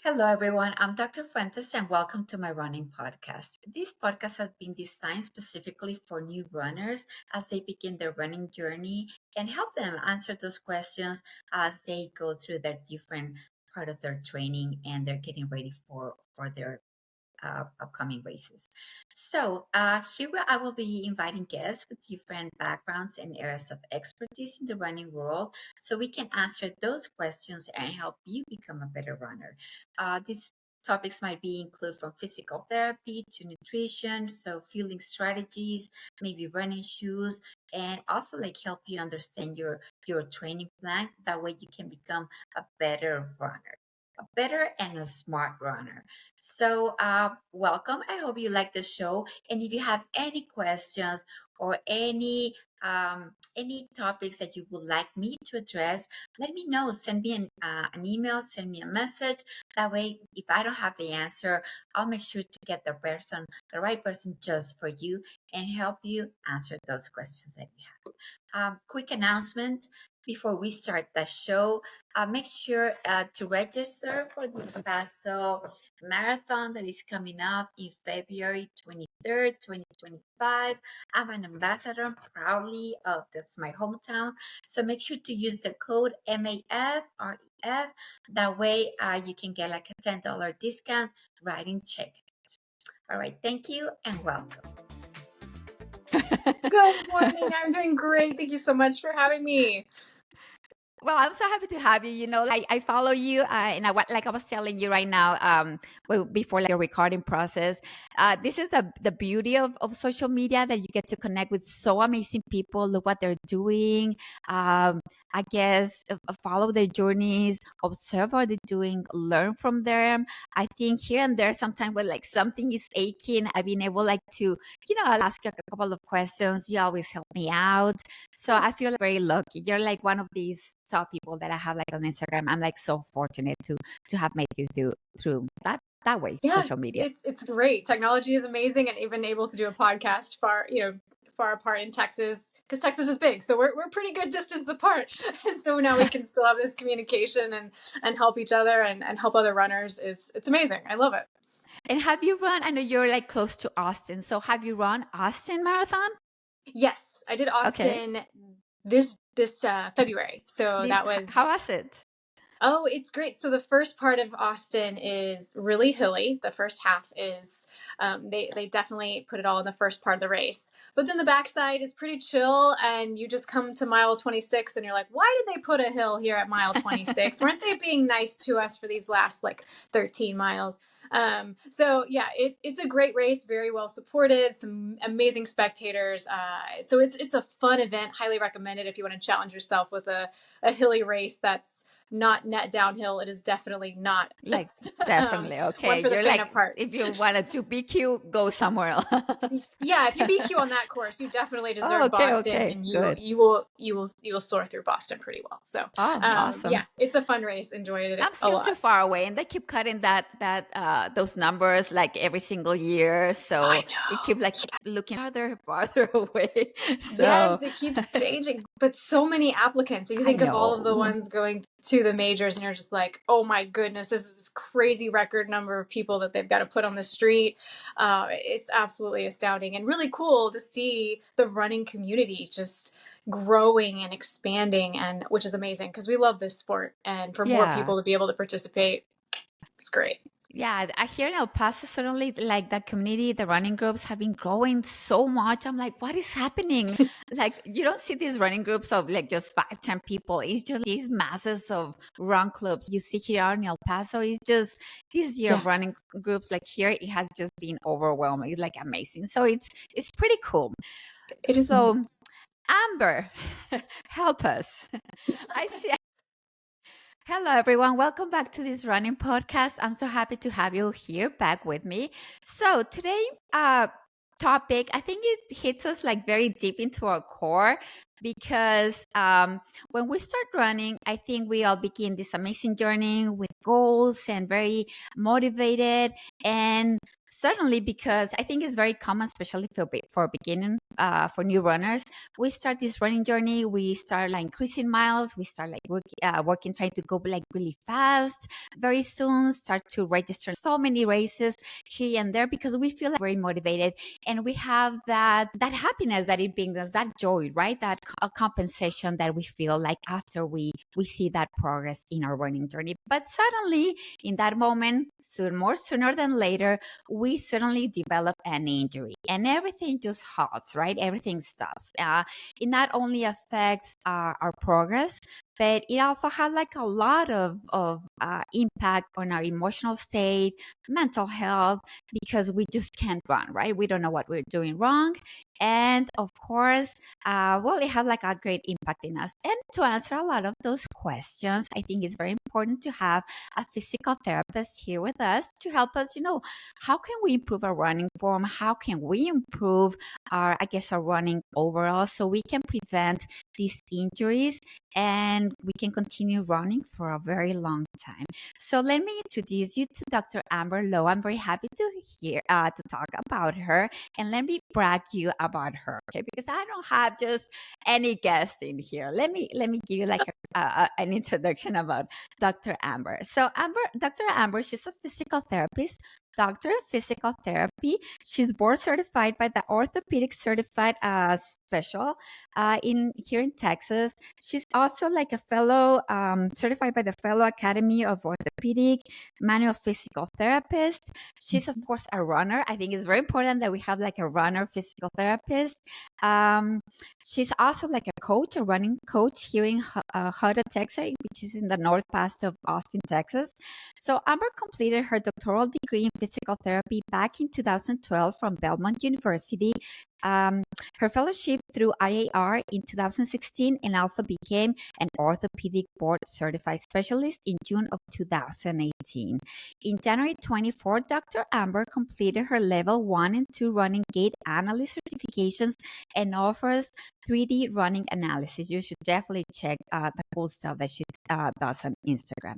Hello, everyone. I'm Dr. Fuentes, and welcome to my running podcast. This podcast has been designed specifically for new runners as they begin their running journey and help them answer those questions as they go through their different part of their training and they're getting ready for their upcoming races. Here I will be inviting guests with different backgrounds and areas of expertise in the running world so we can answer those questions and help you become a better runner. These topics might be include from physical therapy to nutrition, so fueling strategies, maybe running shoes, and also like help you understand your training plan. That way you can become a better runner, a better and a smart runner. Welcome. I hope you like the show. And if you have any questions or any topics that you would like me to address, let me know. Send me an email, send me a message. That way, if I don't have the answer, I'll make sure to get the right person just for you and help you answer those questions that you have. Quick announcement before we start the show. Make sure to register for the Paso Marathon that is coming up in February 23rd, 2025. I'm an ambassador proudly of that's my hometown. So make sure to use the code MAFREF. That way you can get like a $10 discount right in checkout. All right, thank you and welcome. Good morning. I'm doing great. Thank you so much for having me. Well, I'm so happy to have you. I follow you, and like I was telling you right now, before like a recording process, this is the beauty of social media, that you get to connect with so amazing people, look what they're doing. I guess follow their journeys, observe how they're doing, learn from them. I think here and there, sometimes when like something is aching, I've been able like to, I'll ask you a couple of questions. You always help me out. So I feel very lucky. You're like one of these top people that I have like on Instagram. I'm like so fortunate to have met you through that way, social media. It's great. Technology is amazing, and even able to do a podcast far apart in Texas, because Texas is big, so we're pretty good distance apart, and so now we can still have this communication and help each other and help other runners. It's amazing. I love it. And have you run? I know you're like close to Austin, so have you run Austin Marathon? Yes, I did Austin this February. So that was. How was it? Oh, it's great. So the first part of Austin is really hilly. The first half is, they definitely put it all in the first part of the race. But then the backside is pretty chill, and you just come to mile 26 and you're like, why did they put a hill here at mile 26? Weren't they being nice to us for these last like 13 miles? So yeah, it's a great race, very well supported, some amazing spectators. So it's a fun event. Highly recommended if you want to challenge yourself with a hilly race that's not net downhill. It is definitely not like definitely okay. One for the You're faint like, of heart. If you wanted to BQ, go somewhere else. Yeah, if you BQ on that course, you definitely deserve Boston, and you will soar through Boston pretty well. So awesome. Yeah, it's a fun race. Enjoyed it. I'm still too far away, and they keep cutting those numbers like every single year. So it keeps like looking farther away. So yes, it keeps changing, but so many applicants. So you think of all of the ones going to the majors, and you're just like, oh my goodness, this is this crazy record number of people that they've got to put on the street. It's absolutely astounding and really cool to see the running community just growing and expanding, and which is amazing because we love this sport, and for more people to be able to participate, it's great. Yeah, I hear in El Paso, certainly like that community, the running groups have been growing so much. I'm like, what is happening? Like, you don't see these running groups of like just 5-10 people. It's just these masses of run clubs you see here in El Paso. It's just this year of running groups like here, it has just been overwhelming. It's like amazing. So it's pretty cool. It is. So Amber, help us. I see. Hello, everyone. Welcome back to this running podcast. I'm so happy to have you here back with me. So today, topic, I think it hits us like very deep into our core because when we start running, I think we all begin this amazing journey with goals and very motivated. And certainly because I think it's very common, especially for beginning, for new runners, we start this running journey. We start like increasing miles. We start like working, trying to go like really fast. Very soon, start to register so many races here and there because we feel like very motivated, and we have that happiness that it brings us, that joy, right? That compensation that we feel like after we see that progress in our running journey. But suddenly, in that moment, sooner than later, we suddenly develop an injury and everything just halts, right? Everything stops. It not only affects our progress, but it also had like a lot of impact on our emotional state, mental health, because we just can't run, right? We don't know what we're doing wrong. And of course, well, it had like a great impact in us. And to answer a lot of those questions, I think it's very important to have a physical therapist here with us to help us, how can we improve our running form? How can we improve our running overall so we can prevent these injuries and we can continue running for a very long time. So let me introduce you to Dr. Amber Lowe. I'm very happy to talk about her, and let me brag you about her, okay? Because I don't have just any guest in here. Let me give you like an introduction about Dr. Amber. So Dr. Amber, she's a physical therapist, doctor of physical therapy. She's board certified by the Orthopedic Certified Special in here in Texas. She's also like a fellow certified by the Fellow Academy of Orthopedic Manual Physical Therapist. She's of course a runner. I think it's very important that we have like a runner physical therapist. She's also like a coach, a running coach here in Hutto, Texas, which is in the north past of Austin, Texas. So Amber completed her doctoral degree in physical therapy back in 2012 from Belmont University. Her fellowship through IAR in 2016, and also became an Orthopedic Board Certified Specialist in June of 2018. In January 24, Dr. Amber completed her Level 1 and 2 Running Gait Analyst Certifications and offers 3D running analysis. You should definitely check the cool stuff that she does on Instagram.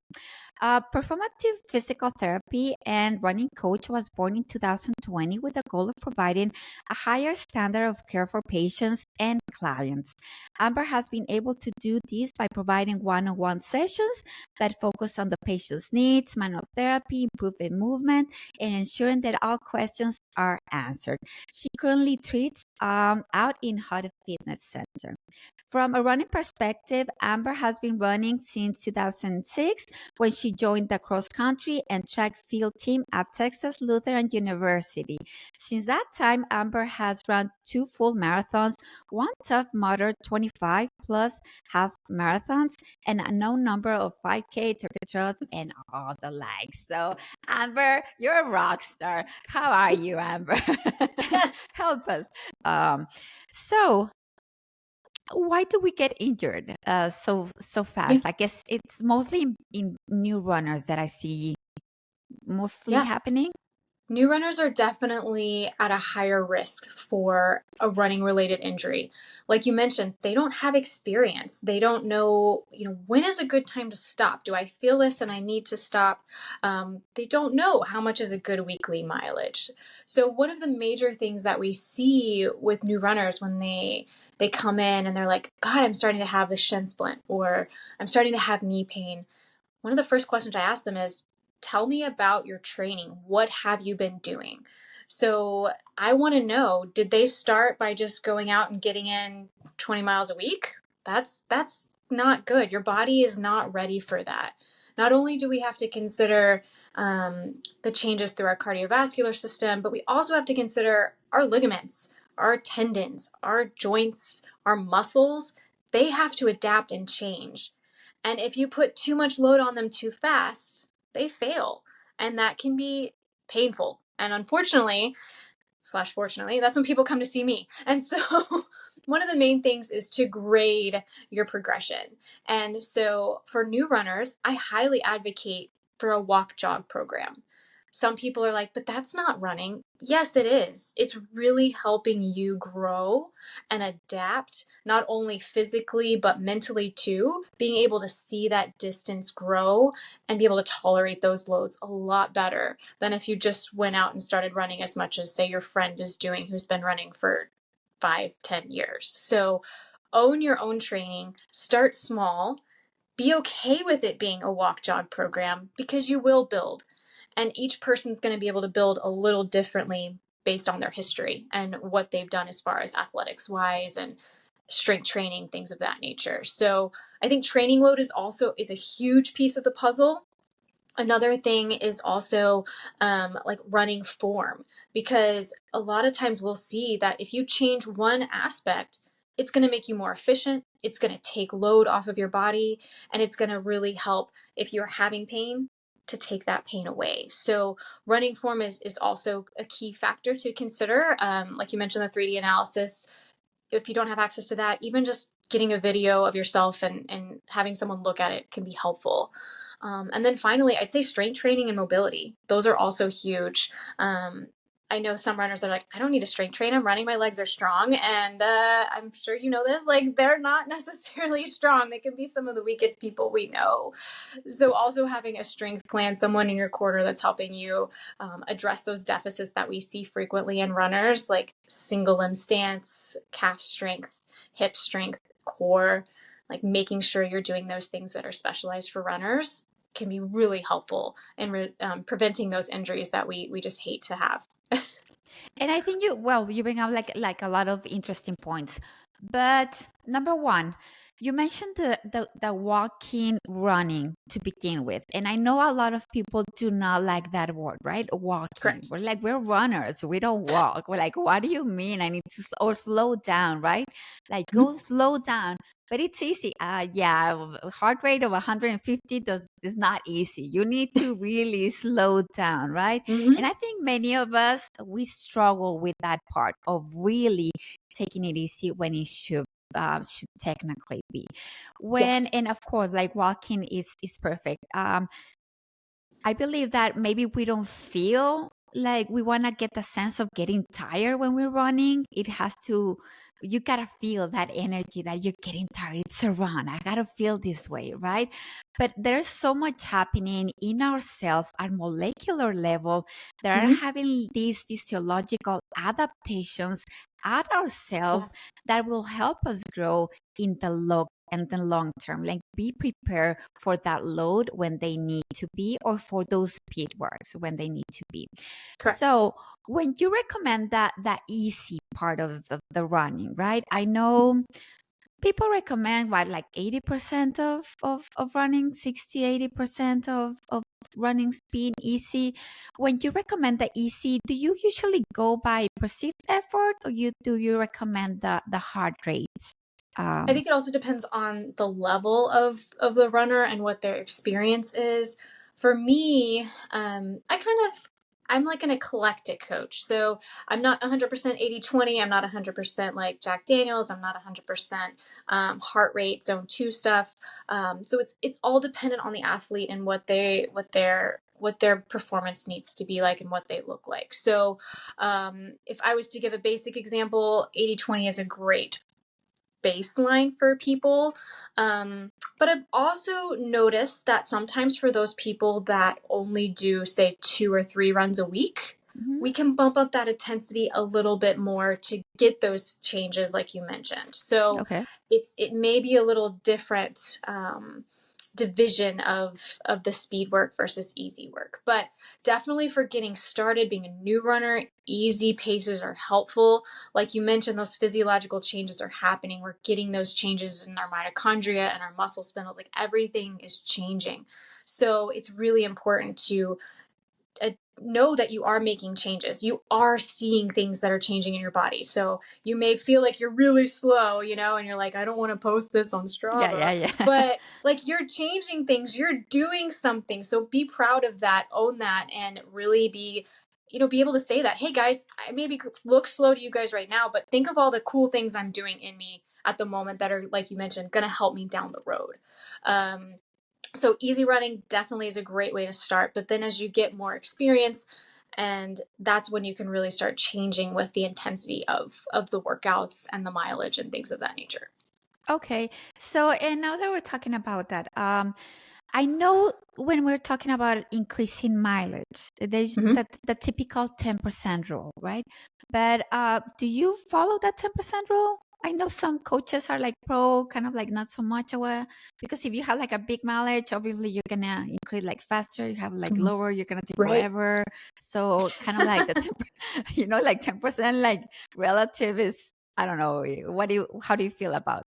Performative physical therapy and running coach was born in 2020 with the goal of providing a higher standard of care for patients and clients. Amber has been able to do this by providing one-on-one sessions that focus on the patient's needs, manual therapy, improve their movement, and ensuring that all questions are answered. She currently treats out in Hutto Fitness Center. From a running perspective, Amber has been running since 2006 when she joined the cross country and track field team at Texas Lutheran University. Since that time, Amber has run 2 full marathons, 1 Tough Mudder 25 plus half marathons, and a known number of 5K, turkey trails, and all the likes. So, Amber, you're a rock star. How are you, Amber? Yes. Help us. So, why do we get injured so fast? I guess it's mostly in new runners that I see mostly happening. New runners are definitely at a higher risk for a running related injury. Like you mentioned, they don't have experience. They don't know, when is a good time to stop? Do I feel this and I need to stop? They don't know how much is a good weekly mileage. So one of the major things that we see with new runners when they come in and they're like, God, I'm starting to have the shin splint, or I'm starting to have knee pain. One of the first questions I ask them is, tell me about your training. What have you been doing? So I want to know, did they start by just going out and getting in 20 miles a week? That's not good. Your body is not ready for that. Not only do we have to consider the changes through our cardiovascular system, but we also have to consider our ligaments, our tendons, our joints, our muscles. They have to adapt and change. And if you put too much load on them too fast, they fail. And that can be painful. And unfortunately, / fortunately, that's when people come to see me. And so one of the main things is to grade your progression. And so for new runners, I highly advocate for a walk jog program. Some people are like, but that's not running. Yes, it is. It's really helping you grow and adapt, not only physically, but mentally too, being able to see that distance grow and be able to tolerate those loads a lot better than if you just went out and started running as much as, say, your friend is doing who's been running for 5-10 years. So own your own training, start small, be okay with it being a walk jog program because you will build. And each person's going to be able to build a little differently based on their history and what they've done as far as athletics wise and strength training, things of that nature. So I think training load is a huge piece of the puzzle. Another thing is also like running form, because a lot of times we'll see that if you change one aspect, it's going to make you more efficient. It's going to take load off of your body, and it's going to really help if you're having pain to take that pain away. So running form is also a key factor to consider. Like you mentioned, the 3D analysis. If you don't have access to that, even just getting a video of yourself and having someone look at it can be helpful. And then finally, I'd say strength training and mobility. Those are also huge. I know some runners are like, I don't need to strength train. I'm running. My legs are strong. And I'm sure you know this, like they're not necessarily strong. They can be some of the weakest people we know. So also having a strength plan, someone in your corner that's helping you address those deficits that we see frequently in runners, like single limb stance, calf strength, hip strength, core, like making sure you're doing those things that are specialized for runners can be really helpful in preventing those injuries that we just hate to have. And I think you bring up like a lot of interesting points. But number one, you mentioned the walking running to begin with. And I know a lot of people do not like that word, right? Walking. Correct. We're like, we're runners. We don't walk. We're like, what do you mean? I need to or slow down, right? Like go slow down. But it's easy. Yeah, heart rate of 150 is not easy. You need to really slow down, right? Mm-hmm. And I think many of us, we struggle with that part of really taking it easy when it should technically be. Yes. And of course, like walking is perfect. I believe that maybe we don't feel like we want to get the sense of getting tired when we're running. You gotta feel that energy that you're getting tired. It's a run. I gotta feel this way, right? But there's so much happening in ourselves at molecular level that are Mm-hmm. having these physiological adaptations at ourselves Yeah. that will help us grow in the long term. Like be prepared for that load when they need to be, or for those speed works when they need to be. Correct. So when you recommend that easy part of the running, right? I know people recommend what, like 80% of running, 60-80% of running speed easy. When you recommend the easy, do you usually go by perceived effort, or do you recommend the heart rate? I think it also depends on the level of the runner and what their experience is. For me, I'm like an eclectic coach. So I'm not 100% 80/20. I'm not 100% like Jack Daniels. I'm not 100% heart rate zone 2 stuff. So it's all dependent on the athlete and what their performance needs to be like and what they look like. So if I was to give a basic example, 80/20 is a great baseline for people. But I've also noticed that sometimes for those people that only do, say, 2 or 3 runs a week, Mhm. we can bump up that intensity a little bit more to get those changes, like you mentioned. So Okay. it may be a little different division of the speed work versus easy work, but definitely for getting started, being a new runner, easy paces are helpful. Like you mentioned, those physiological changes are happening. We're getting those changes in our mitochondria and our muscle spindle. Like everything is changing. So it's really important to know that you are making changes. You are seeing things that are changing in your body. So you may feel like you're really slow, and you're like, I don't want to post this on Yeah, yeah, Strava, yeah. but like you're changing things, you're doing something. So be proud of that, own that, and really be able to say that, hey guys, I maybe look slow to you guys right now, but think of all the cool things I'm doing in me at the moment that are, like you mentioned, going to help me down the road. So easy running definitely is a great way to start. But then as you get more experience, and that's when you can really start changing with the intensity of the workouts and the mileage and things of that nature. Okay. So, and now that we're talking about that, I know when we're talking about increasing mileage, there's Mm-hmm. the typical 10% rule, right? But do you follow that 10% rule? I know some coaches are like pro, kind of like not so much aware, because if you have like a big mileage, obviously you're gonna increase like faster. You have like lower, you're gonna take Right. forever. So kind of like the 10, like 10% like relative is, I don't know. How do you feel about?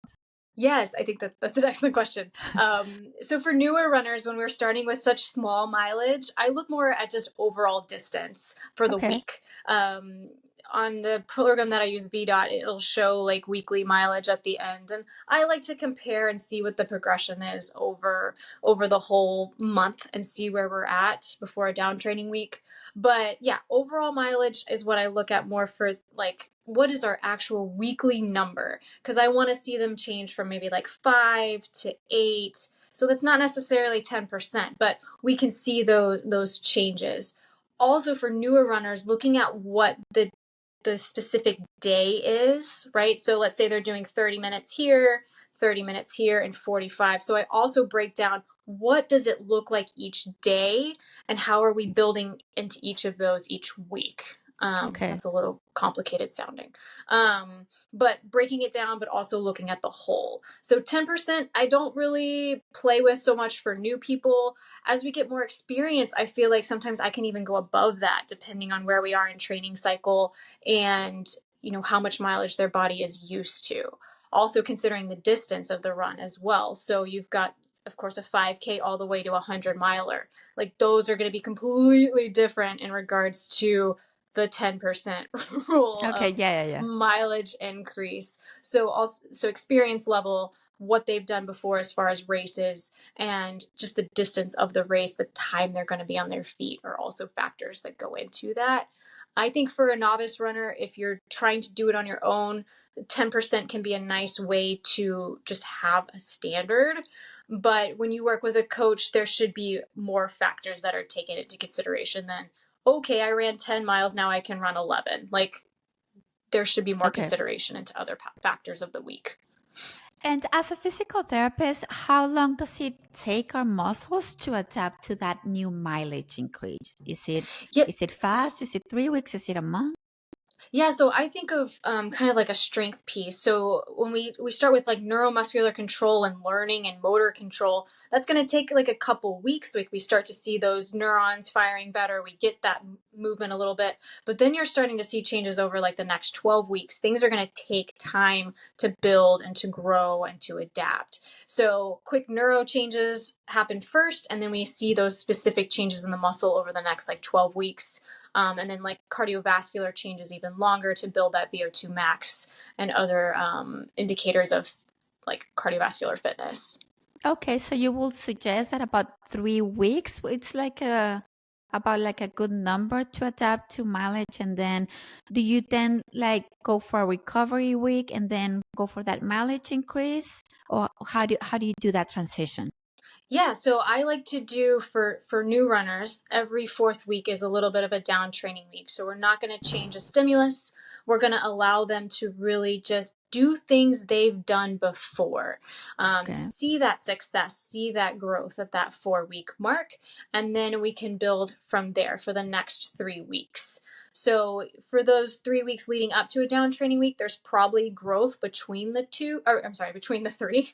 Yes, I think that's an excellent question. So for newer runners, when we're starting with such small mileage, I look more at just overall distance for the Okay. week. On the program that I use, VDOT, it'll show like weekly mileage at the end, and I like to compare and see what the progression is over the whole month and see where we're at before a down training week. But yeah, overall mileage is what I look at more for like what is our actual weekly number, because I want to see them change from maybe like 5 to 8. So that's not necessarily 10%, but we can see those changes. Also for newer runners, looking at what the specific day is, right? So let's say they're doing 30 minutes here, 30 minutes here, and 45. So I also break down what does it look like each day and how are we building into each of those each week. Okay. That's a little complicated sounding. But breaking it down, but also looking at the whole. So 10%, I don't really play with so much for new people. As we get more experience, I feel like sometimes I can even go above that depending on where we are in training cycle and how much mileage their body is used to. Also considering the distance of the run as well. So you've got, of course, a 5K all the way to a 100-miler. Like those are going to be completely different in regards to the 10% rule Okay. of Yeah. Yeah. Yeah. mileage increase. So experience level, what they've done before as far as races, and just the distance of the race, the time they're going to be on their feet are also factors that go into that. I think for a novice runner, if you're trying to do it on your own, 10% can be a nice way to just have a standard. But when you work with a coach, there should be more factors that are taken into consideration than, okay, I ran 10 miles, now I can run 11. Like there should be more Okay. consideration into other factors of the week. And as a physical therapist, how long does it take our muscles to adapt to that new mileage increase? Yep. Is it fast? Is it 3 weeks? Is it a month? Yeah, so I think of kind of like a strength piece. So when we start with like neuromuscular control and learning and motor control, that's going to take like a couple weeks. Like we start to see those neurons firing better. We get that movement a little bit, but then you're starting to see changes over like the next 12 weeks. Things are going to take time to build and to grow and to adapt. So quick neuro changes happen first, and then we see those specific changes in the muscle over the next like 12 weeks. And then like cardiovascular changes even longer to build that VO2 max and other indicators of like cardiovascular fitness. Okay, so you will suggest that about 3 weeks, it's like about like a good number to adapt to mileage, and then do you then like go for a recovery week and then go for that mileage increase, or how do you do that transition? Yeah, so I like to do for new runners, every fourth week is a little bit of a down training week. So we're not going to change a stimulus. We're going to allow them to really just do things they've done before. Okay. See that success, see that growth at that 4 week mark, and then we can build from there for the next 3 weeks. So for those 3 weeks leading up to a down training week, there's probably growth between the two, or I'm sorry, between the three,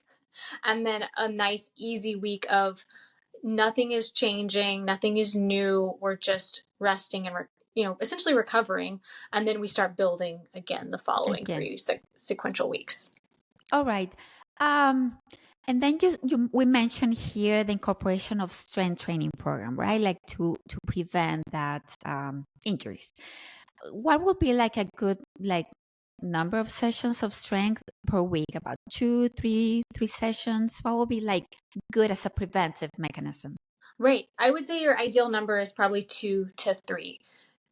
and then a nice easy week of nothing is changing, nothing is new, we're just resting and essentially recovering, and then we start building again the following Again. three sequential weeks. All right. Um, and then we mentioned here the incorporation of strength training program, right? Like to prevent that injuries. What would be like a good like number of sessions of strength per week? About two, three sessions. What would be like good as a preventive mechanism? Right, I would say your ideal number is probably 2 to 3.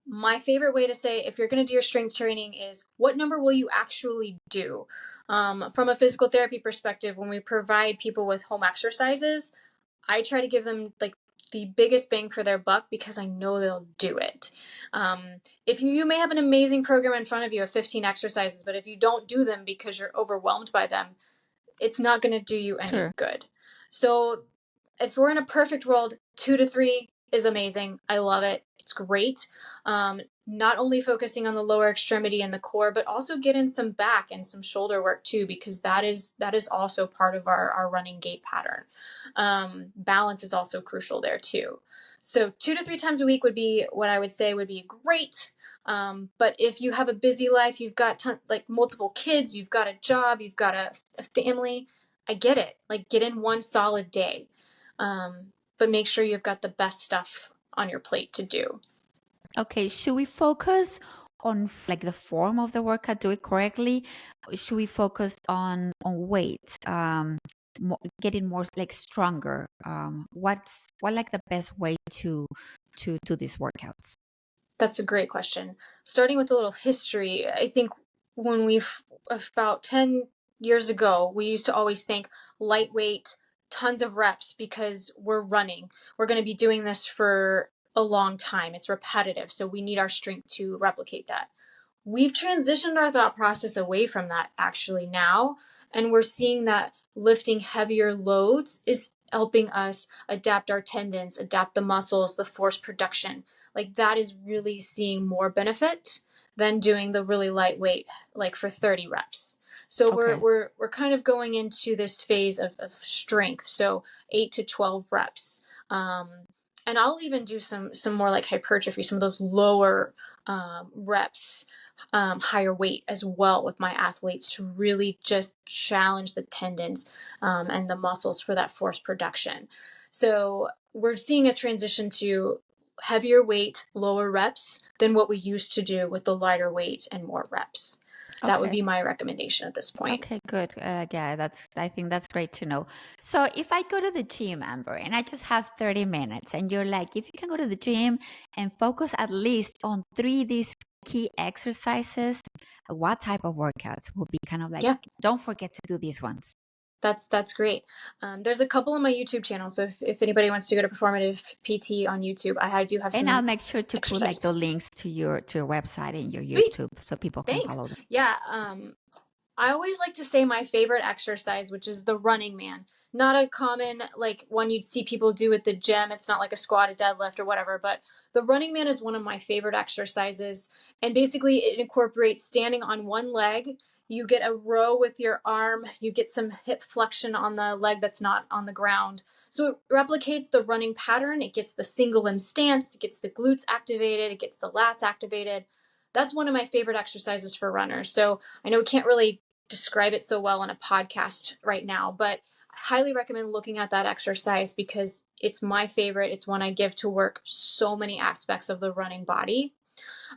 My favorite way to say if you're going to do your strength training is what number will you actually do. From a physical therapy perspective, when we provide people with home exercises, I try to give them like the biggest bang for their buck because I know they'll do it. If you may have an amazing program in front of you of 15 exercises, but if you don't do them because you're overwhelmed by them, it's not going to do you any good. So if we're in a perfect world, 2 to 3 is amazing. I love it. It's great. Not only focusing on the lower extremity and the core, but also get in some back and some shoulder work too, because that is also part of our running gait pattern. Balance is also crucial there too. So 2 to 3 times a week would be what I would say would be great. But if you have a busy life, you've got like multiple kids, you've got a job, you've got a family, I get it. Like get in one solid day. But make sure you've got the best stuff on your plate to do. Okay, should we focus on like the form of the workout, do it correctly? Should we focus on weight, getting more like stronger? What like the best way to do these workouts? That's a great question. Starting with a little history, I think when about 10 years ago, we used to always think lightweight, tons of reps because we're running. We're going to be doing this for a long time. It's repetitive, so we need our strength to replicate that. We've transitioned our thought process away from that actually now, and we're seeing that lifting heavier loads is helping us adapt our tendons, adapt the muscles, the force production. Like that is really seeing more benefit than doing the really lightweight, like for 30 reps. So we're kind of going into this phase of strength. So 8 to 12 reps. And I'll even do some more like hypertrophy, some of those lower reps, higher weight as well with my athletes to really just challenge the tendons and the muscles for that force production. So we're seeing a transition to heavier weight, lower reps than what we used to do with the lighter weight and more reps. That would be my recommendation at this point. Okay, good. Yeah, I think that's great to know. So if I go to the gym, Amber, and I just have 30 minutes, and you're like, if you can go to the gym and focus at least on 3 these key exercises, what type of workouts will be kind of like, don't forget to do these ones? That's great. There's a couple on my YouTube channel. So if anybody wants to go to Performative PT on YouTube, I do have some. And I'll make sure to put like the links to your website and your YouTube so people can follow them. Yeah. I always like to say my favorite exercise, which is the Running Man. Not a common like one you'd see people do at the gym. It's not like a squat, a deadlift, or whatever. But the Running Man is one of my favorite exercises. And basically it incorporates standing on one leg. You get a row with your arm. You get some hip flexion on the leg that's not on the ground. So it replicates the running pattern. It gets the single limb stance. It gets the glutes activated. It gets the lats activated. That's one of my favorite exercises for runners. So I know we can't really describe it so well on a podcast right now, but I highly recommend looking at that exercise because it's my favorite. It's one I give to work so many aspects of the running body.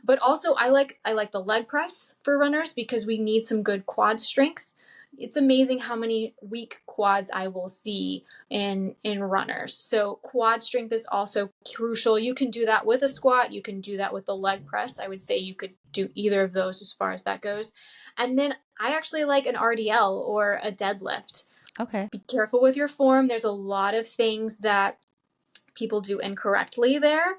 But also I like the leg press for runners because we need some good quad strength. It's amazing how many weak quads I will see in runners. So quad strength is also crucial. You can do that with a squat. You can do that with the leg press. I would say you could do either of those as far as that goes. And then I actually like an RDL or a deadlift. Okay. Be careful with your form. There's a lot of things that people do incorrectly there.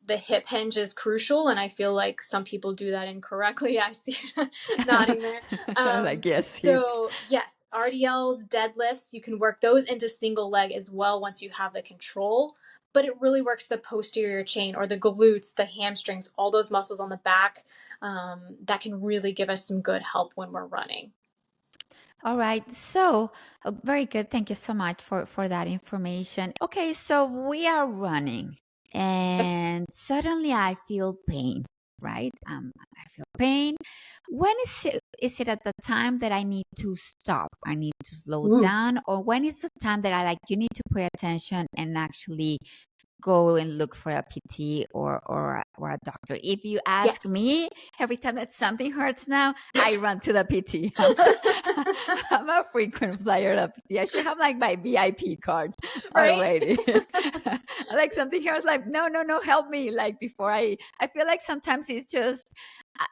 The hip hinge is crucial, and I feel like some people do that incorrectly. I see nodding there. Like yes. So yes, RDLs, deadlifts, you can work those into single leg as well once you have the control. But it really works the posterior chain or the glutes, the hamstrings, all those muscles on the back that can really give us some good help when we're running. All right. So very good. Thank you so much for that information. Okay. So we are running and suddenly I feel pain, right? I feel pain. When is it at the time that I need to stop? I need to slow down, or when is the time that you need to pay attention and actually go and look for a PT or a doctor? If you ask me, every time that something hurts now, I run to the PT. I'm a frequent flyer to PT. I should have like my VIP card already. Like something here, I was like, no, help me. Like before I feel like sometimes it's just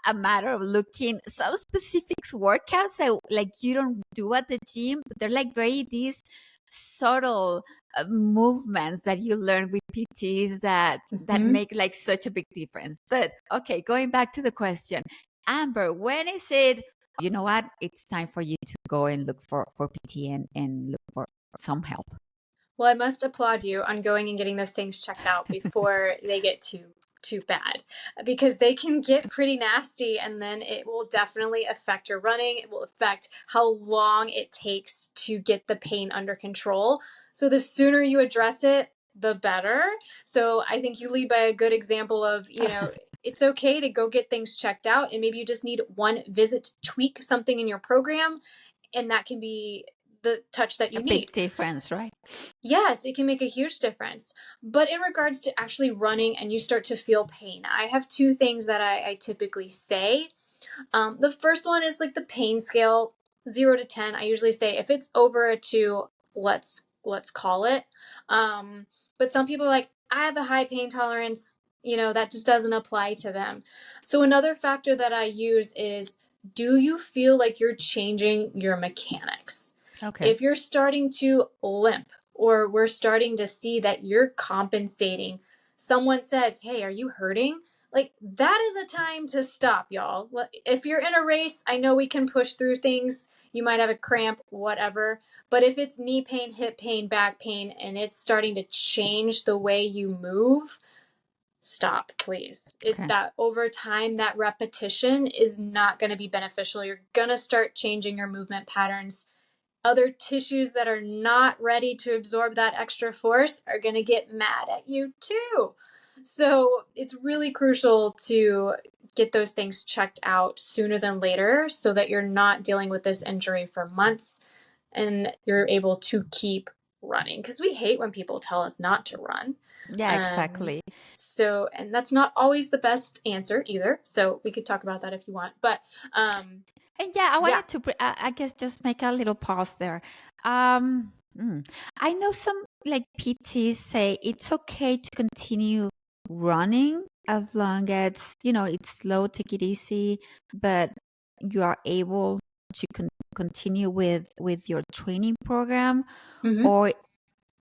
a matter of looking some specific workouts that like you don't do at the gym, but they're like very these subtle movements that you learn with PTs that Mhm. make like such a big difference. But okay, going back to the question, Amber, when is it, you know what, it's time for you to go and look for PT and look for some help? Well, I must applaud you on going and getting those things checked out before they get too bad, because they can get pretty nasty, and then it will definitely affect your running. It will affect how long it takes to get the pain under control. So the sooner you address it, the better. So I think you lead by a good example of, it's okay to go get things checked out, and maybe you just need one visit to tweak something in your program, and that can be the touch that A you big need. difference, right? Yes, it can make a huge difference. But in regards to actually running and you start to feel pain, I have two things that I typically say. The first one is like the pain scale, 0 to 10. I usually say if it's over a 2, let's call it. But some people are like, I have a high pain tolerance. That just doesn't apply to them. So another factor that I use is, do you feel like you're changing your mechanics? Okay. If you're starting to limp, or we're starting to see that you're compensating, someone says, hey, are you hurting? Like, that is a time to stop, y'all. If you're in a race, I know we can push through things. You might have a cramp, whatever. But if it's knee pain, hip pain, back pain, and it's starting to change the way you move, stop, please. Okay. That over time, that repetition is not going to be beneficial. You're going to start changing your movement patterns. Other tissues that are not ready to absorb that extra force are going to get mad at you too. So it's really crucial to get those things checked out sooner than later so that you're not dealing with this injury for months and you're able to keep running. Because we hate when people tell us not to run. Yeah, exactly. And that's not always the best answer either. So we could talk about that if you want. But And yeah, I yeah. wanted to, I guess, just make a little pause there. Um, I know some like PTs say it's okay to continue running as long as, it's slow, take it easy, but you are able to continue with your training program. Mhm. Or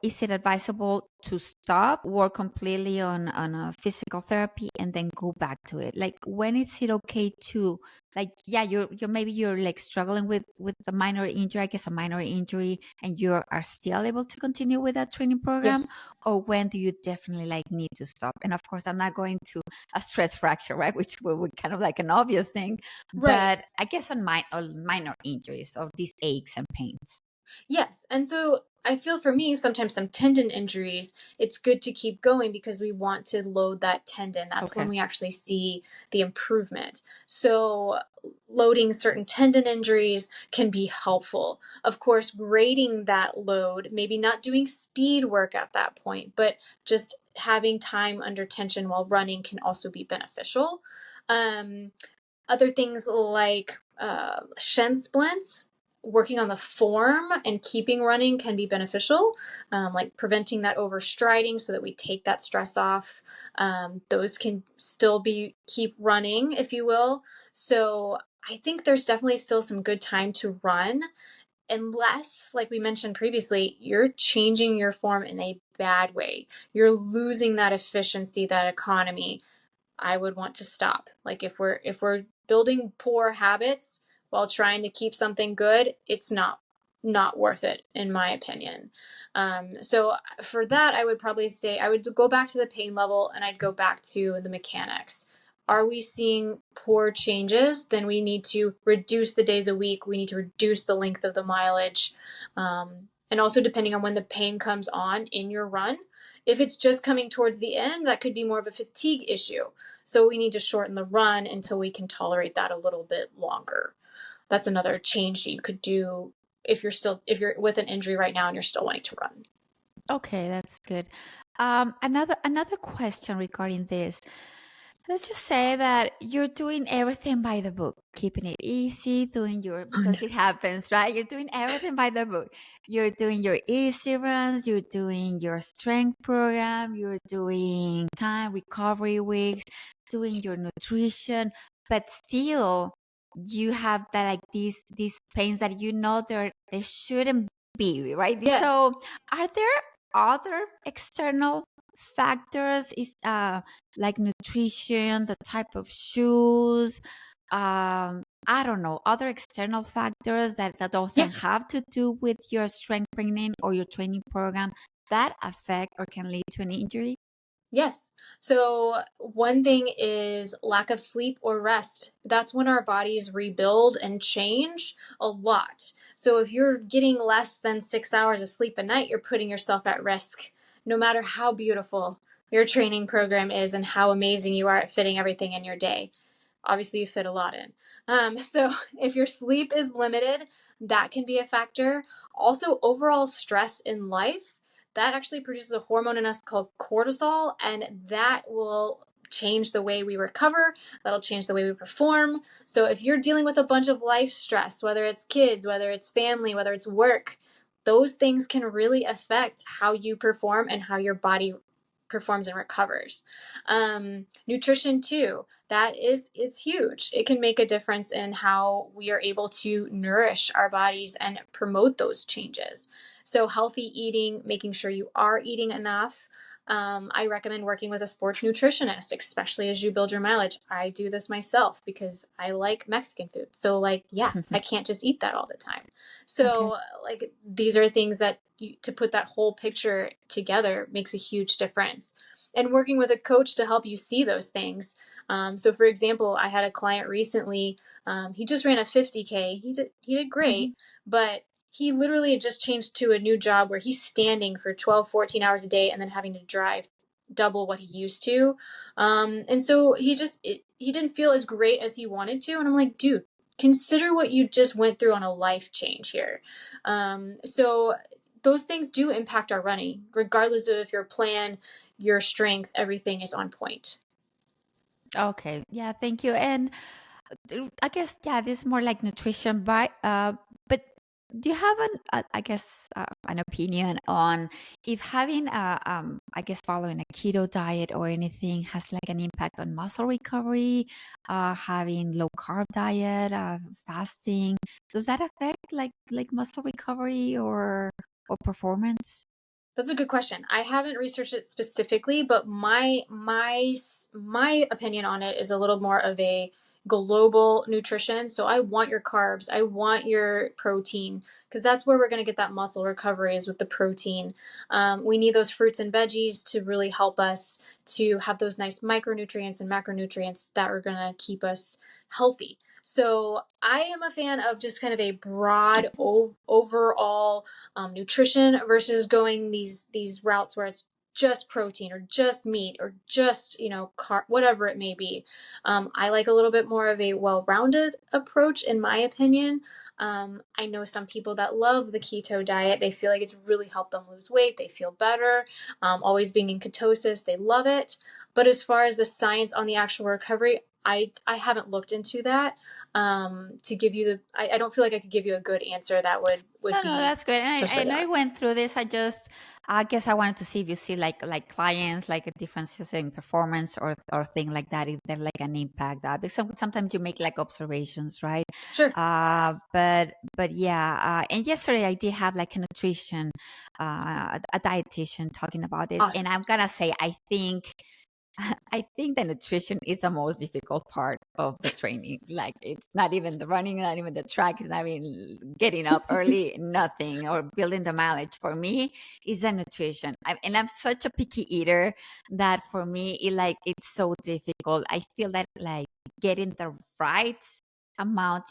is it advisable to stop, work completely on a physical therapy, and then go back to it? Like, when is it okay to, like, yeah, you're maybe you're like struggling with a minor injury, I guess a minor injury, and you are still able to continue with that training program? Yes. Or when do you definitely like need to stop? And of course, I'm not going to a stress fracture, right, which would kind of like an obvious thing, Right. but I guess on minor injuries or these aches and pains. Yes. And so I feel for me, sometimes some tendon injuries, it's good to keep going because we want to load that tendon. That's when Okay. we actually see the improvement. So loading certain tendon injuries can be helpful. Of course, grading that load, maybe not doing speed work at that point, but just having time under tension while running can also be beneficial. Um, Other things like shin splints, working on the form and keeping running can be beneficial, like preventing that overstriding so that we take that stress off. Those can still keep running, if you will. So I think there's definitely still some good time to run, unless, like we mentioned previously, you're changing your form in a bad way. You're losing that efficiency, that economy. I would want to stop. Like, if we're building poor habits while trying to keep something good, it's not worth it, in my opinion. So for that, I would probably say I would go back to the pain level and I'd go back to the mechanics. Are we seeing poor changes? Then we need to reduce the days a week. We need to reduce the length of the mileage. And also, depending on when the pain comes on in your run, if it's just coming towards the end, that could be more of a fatigue issue. So we need to shorten the run until we can tolerate that a little bit longer. That's another change you could do if you're with an injury right now and you're still wanting to run. Okay, that's good. Another question regarding this. Let's just say that you're doing everything by the book, keeping it easy, because it happens, right? You're doing everything by the book. You're doing your easy runs, you're doing your strength program, you're doing time recovery weeks, doing your nutrition, but still you have that like these pains that they shouldn't be, right? Yes. So are there other external factors, is like nutrition, the type of shoes, I don't know, other external factors that Yeah. doesn't have to do with your strength training or your training program that affect or can lead to an injury? Yes. So, one thing is lack of sleep or rest. That's when our bodies rebuild and change a lot. So, if you're getting less than 6 hours of sleep a night, you're putting yourself at risk, no matter how beautiful your training program is and how amazing you are at fitting everything in your day. Obviously, you fit a lot in. So, if your sleep is limited, that can be a factor. Also, overall stress in life, that actually produces a hormone in us called cortisol, and that will change the way we recover. That'll change the way we perform. So, if you're dealing with a bunch of life stress, whether it's kids, whether it's family, whether it's work, those things can really affect how you perform and how your body performs and recovers. Nutrition too, that is, it's huge. It can make a difference in how we are able to nourish our bodies and promote those changes. So healthy eating, making sure you are eating enough. I recommend working with a sports nutritionist, especially as you build your mileage. I do this myself because I like Mexican food. So, like, yeah, I can't just eat that all the time. Okay. So, like, these are things that to put that whole picture together makes a huge difference. And working with a coach to help you see those things. So, for example, I had a client recently. He just ran a 50K. He did great, Mhm. but he literally just changed to a new job where he's standing for 12, 14 hours a day and then having to drive double what he used to. And so he didn't feel as great as he wanted to. And I'm like, dude, consider what you just went through on a life change here. So those things do impact our running, regardless of if your plan, your strength, everything is on point. Okay. Yeah, thank you. And I guess, yeah, this is more like nutrition, but do you have I guess, an opinion on if having I guess following a keto diet or anything has like an impact on muscle recovery, having low carb diet, fasting, does that affect like muscle recovery or performance? That's a good question. I haven't researched it specifically, but my opinion on it is a little more of a global nutrition. So I want your carbs, I want your protein, because that's where we're going to get that muscle recovery is with the protein. We need those fruits and veggies to really help us to have those nice micronutrients and macronutrients that are going to keep us healthy. So I am a fan of just kind of a broad overall nutrition versus going these routes where it's just protein or just meat or just whatever it may be. I like a little bit more of a well-rounded approach, in my opinion. I know some people that love the keto diet. They feel like it's really helped them lose weight. They feel better. Always being in ketosis, they love it. But as far as the science on the actual recovery, I haven't looked into that to give you I don't feel like I could give you a good answer that would No, no, be that's good. And I know I persuasive. went through this. I guess I wanted to see if you see like clients, like differences in performance or thing like that, if there's like an impact that because sometimes you make like observations, right? Sure. But yeah. And yesterday I did have like a nutrition, a dietitian talking about this, and Awesome. I'm gonna say I think the nutrition is the most difficult part of the training. Like it's not even the running, not even the track, it's not even getting up early, nothing, or building the mileage. For me, is the nutrition. And I'm such a picky eater that for me, it's so difficult. I feel that like getting the right amount,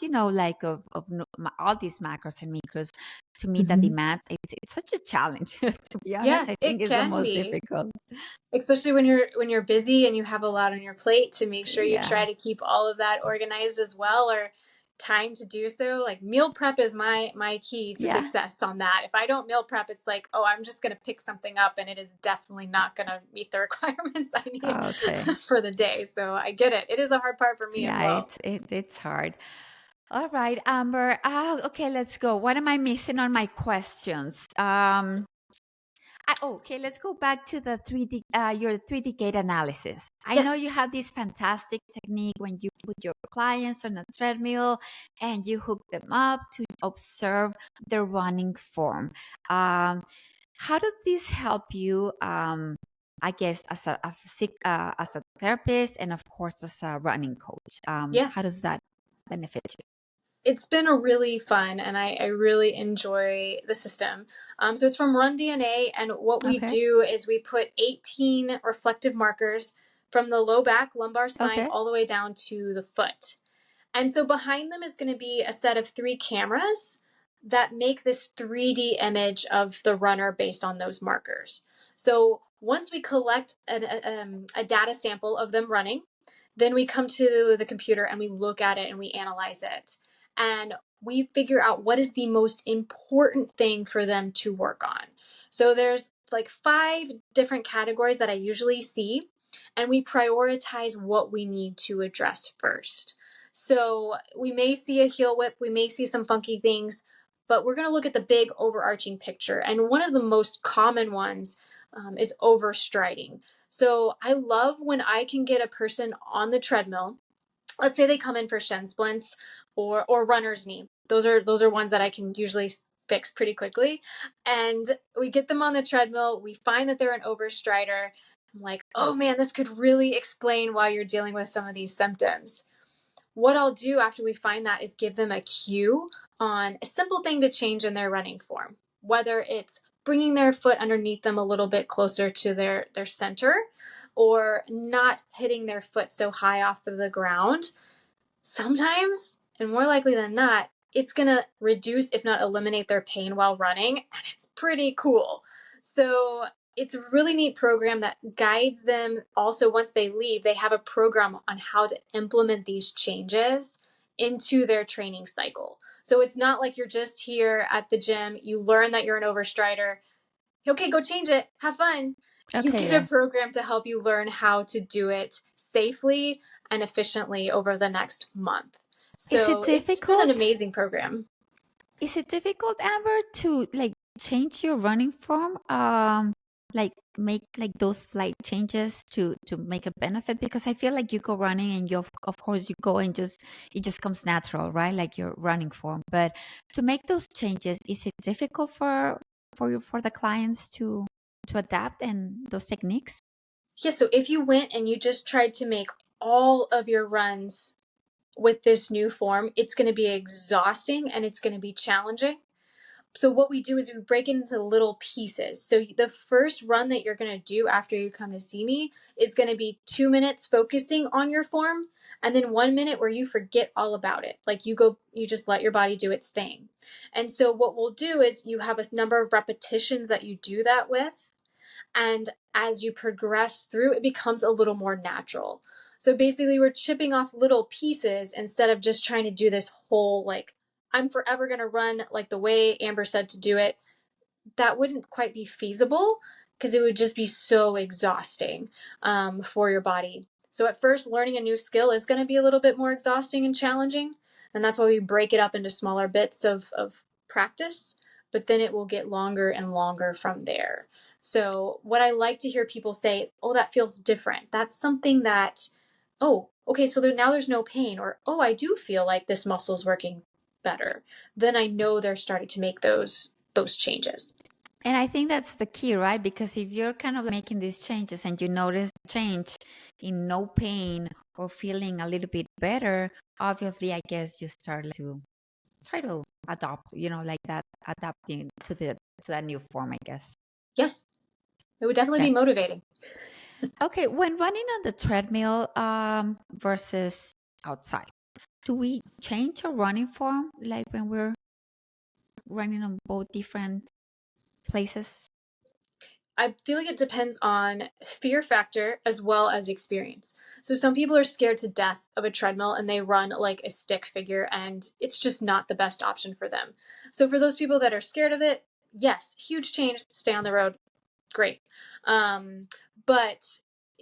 all these macros and micros to meet the Mhm. demand. It's such a challenge. To be honest, Yeah, I think it it's the can most be. difficult. Especially when you're busy and you have a lot on your plate, to make sure you Yeah. try to keep all of that organized as well, or time to do so. Like, meal prep is my key to Yeah. success on that. If I don't meal prep, it's like, oh, I'm just going to pick something up and it is definitely not going to meet the requirements I need Okay. for the day. So I get it. It is a hard part for me as Yeah, well. it's hard. All right, Amber. Okay, let's go. What am I missing on my questions? Okay, let's go back to the 3D, your 3D gait analysis. I know you Yes. have this fantastic technique when you put your clients on a treadmill and you hook them up to observe their running form. Um, How does this help you? I guess as a therapist, and of course as a running coach. Yeah. How does that benefit you? It's been a really fun, and I really enjoy the system. So it's from Run DNA, and what we Okay. do is we put 18 reflective markers from the low back, lumbar spine, Okay. all the way down to the foot. And so behind them is going to be a set of 3 cameras that make this 3D image of the runner based on those markers. So once we collect a data sample of them running, then we come to the computer and we look at it and we analyze it. And we figure out what is the most important thing for them to work on. So there's like 5 different categories that I usually see, and we prioritize what we need to address first. So we may see a heel whip, we may see some funky things, but we're going to look at the big overarching picture. And one of the most common ones is overstriding. So I love when I can get a person on the treadmill. Let's say they come in for shin splints or runner's knee. Those are ones that I can usually fix pretty quickly. And we get them on the treadmill. We find that they're an overstrider. I'm like, oh man, this could really explain why you're dealing with some of these symptoms. What I'll do after we find that is give them a cue on a simple thing to change in their running form, whether it's bringing their foot underneath them a little bit closer to their center, or not hitting their foot so high off of the ground. Sometimes, and more likely than not, it's going to reduce, if not eliminate, their pain while running, and it's pretty cool. So it's a really neat program that guides them. Also, once they leave, they have a program on how to implement these changes into their training cycle. So it's not like you're just here at the gym, you learn that you're an overstrider, okay, go change it, have fun. You Okay. get a program to help you learn how to do it safely and efficiently over the next month. Is it So it's been an difficult? amazing program. Is it difficult, Amber, to like change your running form? Like make like those slight changes to make a benefit, because I feel like you go running and you of course you go and just it just comes natural, right? Like your running form. But to make those changes, is it difficult for the clients to adapt and those techniques? Yeah, so if you went and you just tried to make all of your runs with this new form, it's going to be exhausting and it's going to be challenging. So what we do is we break it into little pieces. So the first run that you're going to do after you come to see me is going to be 2 minutes focusing on your form, and then 1 minute where you forget all about it. Like you just let your body do its thing. And so what we'll do is you have a number of repetitions that you do that with. And as you progress through, it becomes a little more natural. So basically, we're chipping off little pieces instead of just trying to do this whole, like, I'm forever going to run like the way Amber said to do it. That wouldn't quite be feasible because it would just be so exhausting for your body. So at first, learning a new skill is going to be a little bit more exhausting and challenging. And that's why we break it up into smaller bits of practice, but then it will get longer and longer from there. So what I like to hear people say is, oh, that feels different. That's something that, oh, okay, so now there's no pain, or, oh, I do feel like this muscle is working better. Then I know they're starting to make those changes. And I think that's the key, right? Because if you're kind of making these changes and you notice change in no pain or feeling a little bit better, obviously, I guess you start to try to adopt, like that, adapting to that new form, I guess. Yes, it would definitely be motivating. Okay, when running on the treadmill versus outside, do we change our running form like when we're running on both different places? I feel like it depends on fear factor as well as experience. So some people are scared to death of a treadmill and they run like a stick figure, and it's just not the best option for them. So for those people that are scared of it, yes, huge change, stay on the road, great. But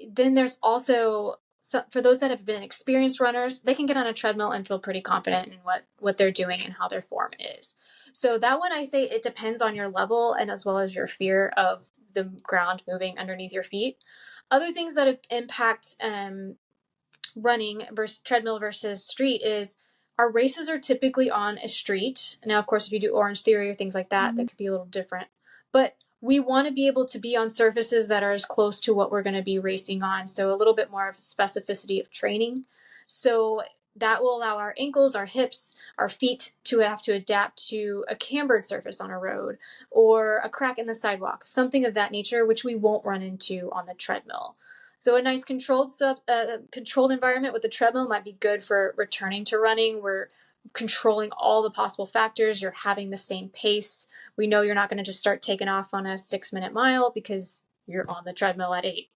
then there's also, so for those that have been experienced runners, they can get on a treadmill and feel pretty confident in what they're doing and how their form is. So that one, I say it depends on your level and as well as your fear of the ground moving underneath your feet. Other things that impact running versus treadmill versus street is our races are typically on a street. Now, of course, if you do Orange Theory or things like that, that could be a little different. But we want to be able to be on surfaces that are as close to what we're going to be racing on. So a little bit more of specificity of training. So that will allow our ankles, our hips, our feet to have to adapt to a cambered surface on a road or a crack in the sidewalk, something of that nature, which we won't run into on the treadmill. So a nice controlled environment with the treadmill might be good for returning to running. We're controlling all the possible factors. You're having the same pace. We know you're not going to just start taking off on a 6-minute mile because you're on the treadmill at 8.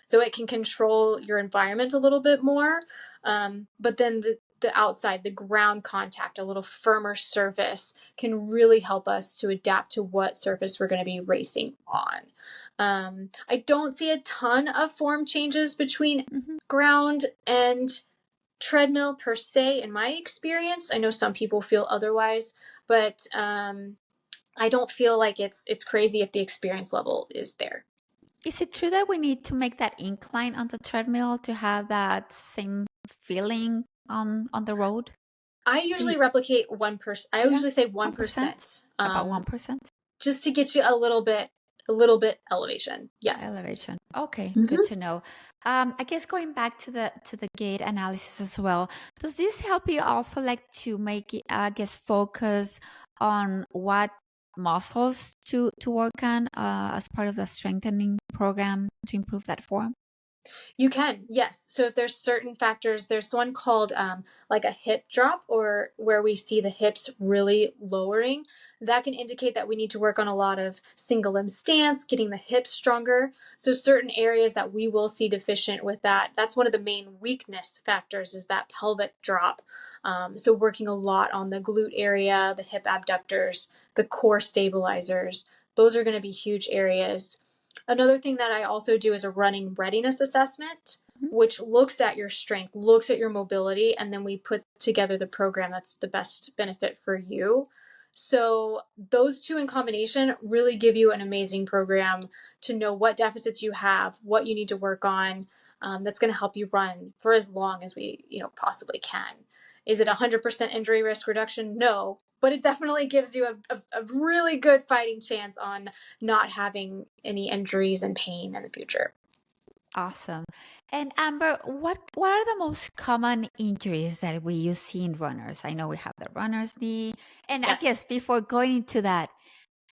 So it can control your environment a little bit more. But then the outside, the ground contact, a little firmer surface can really help us to adapt to what surface we're going to be racing on. I don't see a ton of form changes between ground and treadmill per se in my experience. I know some people feel otherwise, but I don't feel like it's crazy if the experience level is there. Is it true that we need to make that incline on the treadmill to have that same feeling on the road? I usually replicate 1%. I usually say 1%. About 1%. Just to get you a little bit elevation. Yes. Elevation. Okay, good to know. I guess going back to the gait analysis as well, does this help you also like to make it, focus on what muscles to work on as part of the strengthening program to improve that form? You can, yes. So if there's certain factors, there's one called like a hip drop, or where we see the hips really lowering. That can indicate that we need to work on a lot of single limb stance, getting the hips stronger. So certain areas that we will see deficient with that, that's one of the main weakness factors, is that pelvic drop. So working a lot on the glute area, the hip abductors, the core stabilizers, those are going to be huge areas. Another thing that I also do is a running readiness assessment, which looks at your strength, looks at your mobility, and then we put together the program that's the best benefit for you. So those two in combination really give you an amazing program to know what deficits you have, what you need to work on. That's going to help you run for as long as we possibly can. Is it 100% injury risk reduction? No. But it definitely gives you a really good fighting chance on not having any injuries and pain in the future. Awesome. And Amber, what are the most common injuries that we see in runners? I know we have the runner's knee. And yes. I guess before going into that,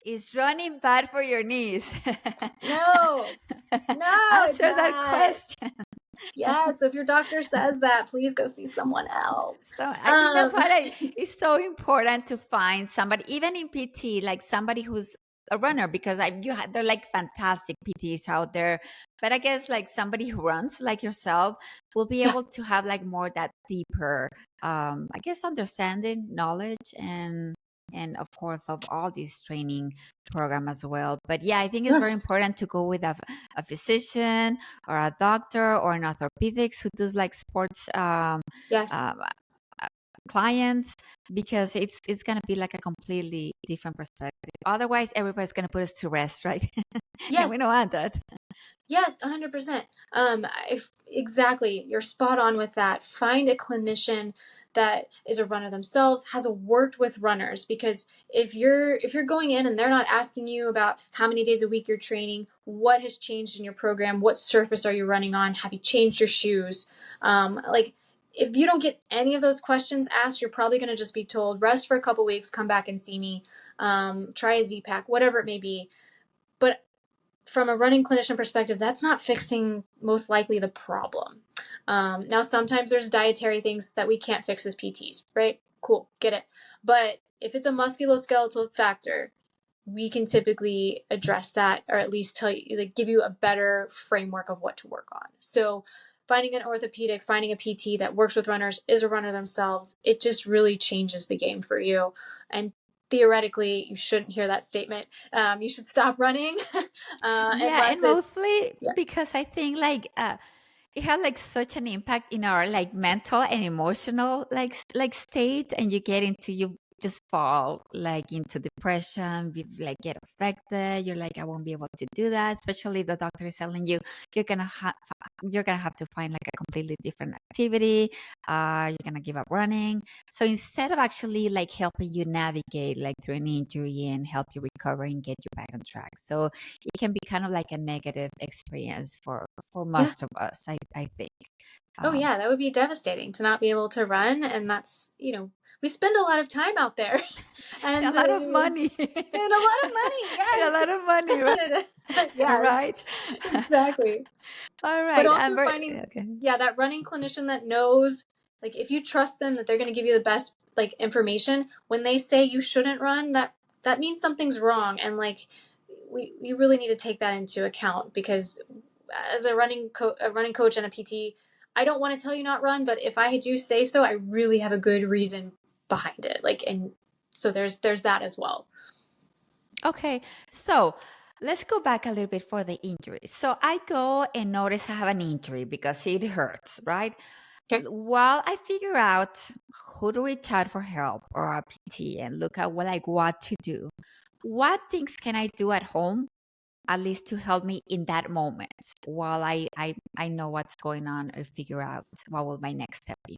is running bad for your knees? No. Answer that question. Yeah, so if your doctor says that, please go see someone else. So I think that's why it's so important to find somebody, even in PT, like somebody who's a runner, because they're like fantastic PTs out there. But I guess like somebody who runs like yourself will be able to have like more that deeper, understanding, knowledge, and of course of all these training program as well. But yeah, I think it's very important to go with a physician or a doctor or an orthopedics who does like sports clients, because it's going to be like a completely different perspective. Otherwise, everybody's going to put us to rest, right? Yes. We don't want that. Yes, 100%. Exactly. You're spot on with that. Find a clinician that is a runner themselves, has worked with runners, because if you're going in and they're not asking you about how many days a week you're training, what has changed in your program, what surface are you running on, have you changed your shoes, if you don't get any of those questions asked, you're probably going to just be told, rest for a couple weeks, come back and see me, try a Z-Pack, whatever it may be. But from a running clinician perspective, that's not fixing most likely the problem. Now, sometimes there's dietary things that we can't fix as PTs, right? Cool, get it. But if it's a musculoskeletal factor, we can typically address that, or at least tell you, give you a better framework of what to work on. So finding an orthopedic, finding a PT that works with runners, is a runner themselves, it just really changes the game for you. And theoretically, you shouldn't hear that statement. You should stop running. And mostly because I think it had like such an impact in our like mental and emotional like state, and you get into, you just fall like into depression, like get affected. You're like, I won't be able to do that. Especially if the doctor is telling you you're gonna have to find like a completely different activity. You're gonna give up running. So instead of actually like helping you navigate like through an injury and help you recover and get you back on track, so it can be kind of like a negative experience for Yeah. most of us. I think. Oh Um, yeah, that would be devastating to not be able to run, and that's, we spend a lot of time out there, and a lot of money. and a lot of money. A Yes. lot of money, right? Yes, Right. exactly. All But right, also Amber. finding, Okay. yeah, that running clinician that knows, like, if you trust them that they're going to give you the best like information when they say you shouldn't run, that means something's wrong, and like we really need to take that into account, because as a running coach and a PT, I don't want to tell you not run, but if I do say so, I really have a good reason behind it. Like, and so there's that as well. Okay, so let's go back a little bit for the injury. So I go and notice I have an injury because it hurts, right? Okay. While I figure out who to reach out for help or a PT and look at what to do, what things can I do at home at least to help me in that moment while I know what's going on or figure out what will my next step be?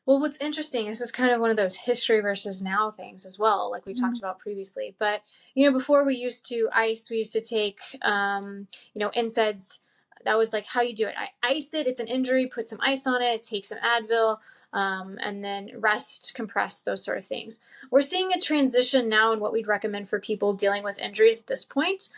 Well, what's interesting, this is kind of one of those history versus now things as well, like we talked Mhm. about previously. But, before we used to ice, we used to take, NSAIDs. That was like how you do it. I ice it, it's an injury, put some ice on it, take some Advil, and then rest, compress, those sort of things. We're seeing a transition now in what we'd recommend for people dealing with injuries at this point.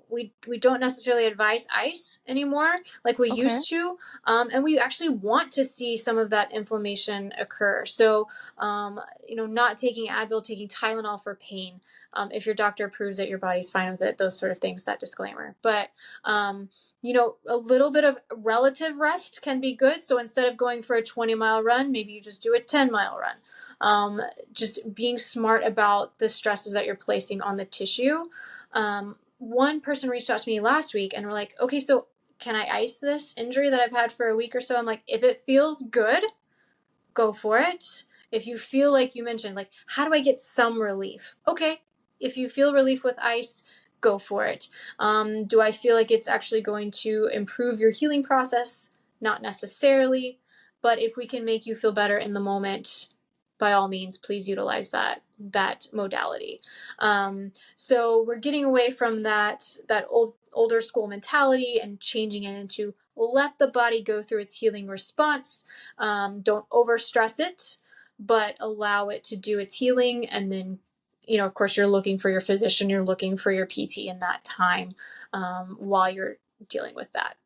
We don't necessarily advise ice anymore like we Okay. used to, and we actually want to see some of that inflammation occur. So, not taking Advil, taking Tylenol for pain. If your doctor approves it, your body's fine with it, those sort of things, that disclaimer. But, a little bit of relative rest can be good. So instead of going for a 20-mile run, maybe you just do a 10-mile run. Just being smart about the stresses that you're placing on the tissue. One person reached out to me last week and were like, okay, so can I ice this injury that I've had for a week or so? I'm like, if it feels good, go for it. If you feel like, you mentioned, like, how do I get some relief? Okay, if you feel relief with ice, go for it. Do I feel like it's actually going to improve your healing process? Not necessarily, but if we can make you feel better in the moment, by all means, please utilize that modality. So we're getting away from that older school mentality and changing it into, let the body go through its healing response. Don't overstress it, but allow it to do its healing. And then, of course, you're looking for your physician, you're looking for your PT in that time, while you're dealing with that.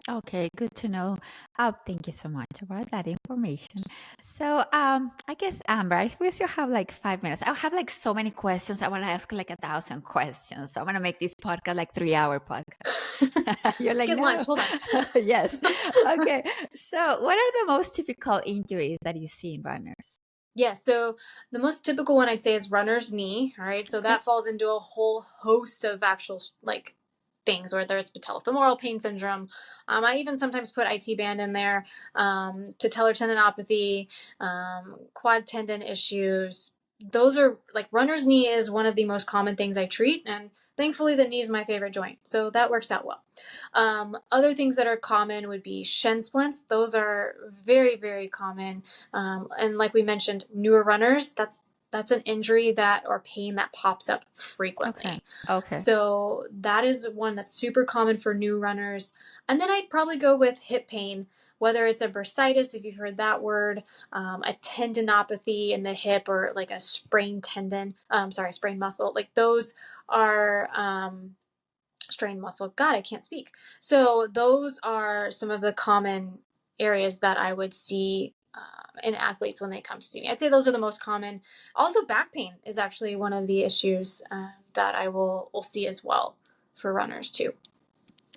Okay, good to know. Thank you so much about that information. So, I guess Amber, we still have like 5 minutes. I have like so many questions. I want to ask like 1,000 questions. So I'm gonna make this podcast like 3-hour podcast. You're Let's like, get no. lunch. Hold on. Yes. Okay. So, what are the most typical injuries that you see in runners? Yeah, so the most typical one I'd say is runner's knee. All right, so Okay. that falls into a whole host of actual like things, whether it's patellofemoral pain syndrome. I even sometimes put IT band in there, patellar tendinopathy, quad tendon issues. Those are like, runner's knee is one of the most common things I treat, and thankfully the knee is my favorite joint, so that works out well. Other things that are common would be shin splints. Those are very, very common. And like we mentioned, newer runners, that's an injury or pain that pops up frequently. Okay. So that is one that's super common for new runners. And then I'd probably go with hip pain, whether it's a bursitis, if you've heard that word, a tendinopathy in the hip, or like a sprained tendon, sprained muscle. Like those are, strained muscle. God, I can't speak. So those are some of the common areas that I would see in athletes when they come to see me. I'd say those are the most common. Also, back pain is actually one of the issues that I will see as well for runners too.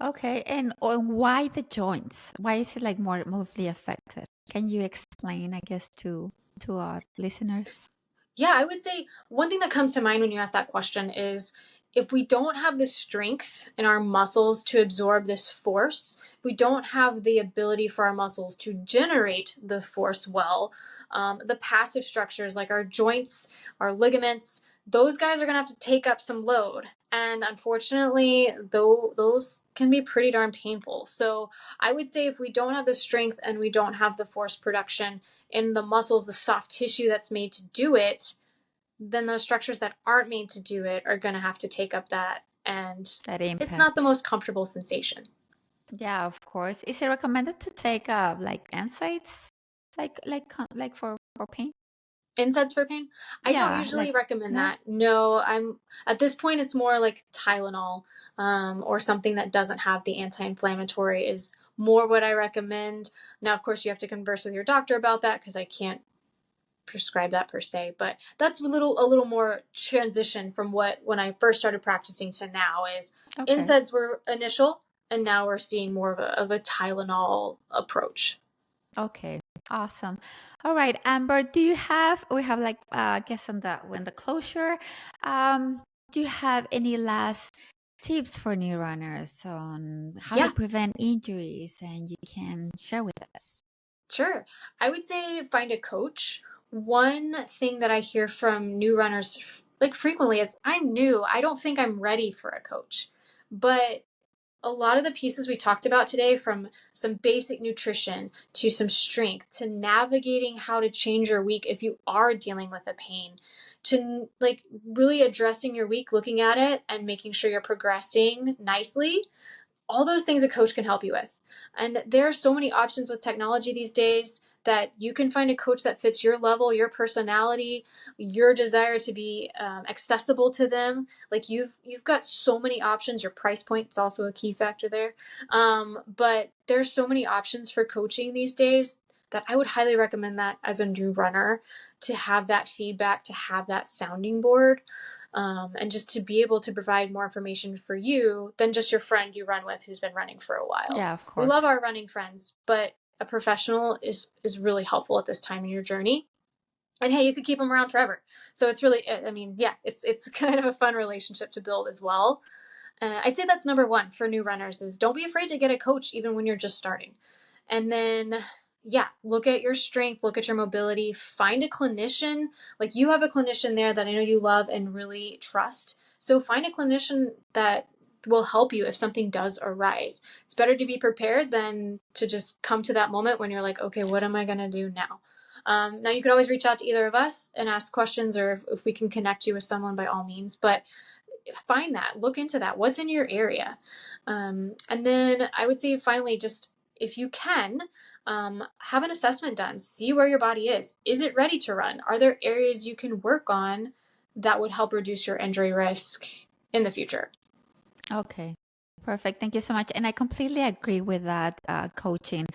Okay. And why the joints? Why is it like mostly affected? Can you explain, I guess, to our listeners? Yeah, I would say one thing that comes to mind when you ask that question is if we don't have the strength in our muscles to absorb this force, if we don't have the ability for our muscles to generate the force well, the passive structures like our joints, our ligaments, those guys are going to have to take up some load. And unfortunately, those can be pretty darn painful. So I would say if we don't have the strength and we don't have the force production in the muscles, the soft tissue that's made to do it, then those structures that aren't made to do it are going to have to take up that. And That it's not the impact. most comfortable sensation. Yeah, of course. Is it recommended to take like NSAIDs, like for pain? NSAIDs for pain? I don't Yeah, usually like recommend no. that. No, I'm at this point it's more like Tylenol, or something that doesn't have the anti-inflammatory is more what I recommend. Now, of course, you have to converse with your doctor about that because I can't prescribe that per se, but that's a little more transition from what when I first started practicing to now is Okay. NSAIDs were initial, and now we're seeing more of a Tylenol approach. Okay. Awesome. All right, Amber, we have like I guess on the closure. Um, do you have any last tips for new runners on how to Yeah, prevent injuries and you can share with us? sure. I would say find a coach. One thing that I hear from new runners like frequently is I'm new. I don't think I'm ready for a coach. But a lot of the pieces we talked about today, from some basic nutrition to some strength to navigating how to change your week if you are dealing with a pain, to like really addressing your week, looking at it and making sure you're progressing nicely, all those things a coach can help you with. And there are so many options with technology these days that you can find a coach that fits your level, your personality, your desire to be accessible to them. Like you've got so many options. Your price point is also a key factor there. But there's so many options for coaching these days that I would highly recommend that as a new runner, to have that feedback, to have that sounding board, and just to be able to provide more information for you than just your friend you run with who's been running for a while. Yeah, of We love course. our running friends, but a professional is really helpful at this time in your journey. And hey, you could keep them around forever. So it's really, I mean, yeah, it's kind of a fun relationship to build as well. I'd say that's number one for new runners is don't be afraid to get a coach even when you're just starting. And then, yeah, look at your strength, look at your mobility, find a clinician. Like you have a clinician there that I know you love and really trust. So find a clinician that will help you if something does arise. It's better to be prepared than to just come to that moment when you're like, okay, what am I going to do now? Now, you could always reach out to either of us and ask questions, or if we can connect you with someone, by all means. But find that, look into that. What's in your area? And then I would say finally, just if you can, have an assessment done. See where your body is. Is it ready to run? Are there areas you can work on that would help reduce your injury risk in the future? Okay. Perfect. Thank you so much. And I completely agree with that coaching.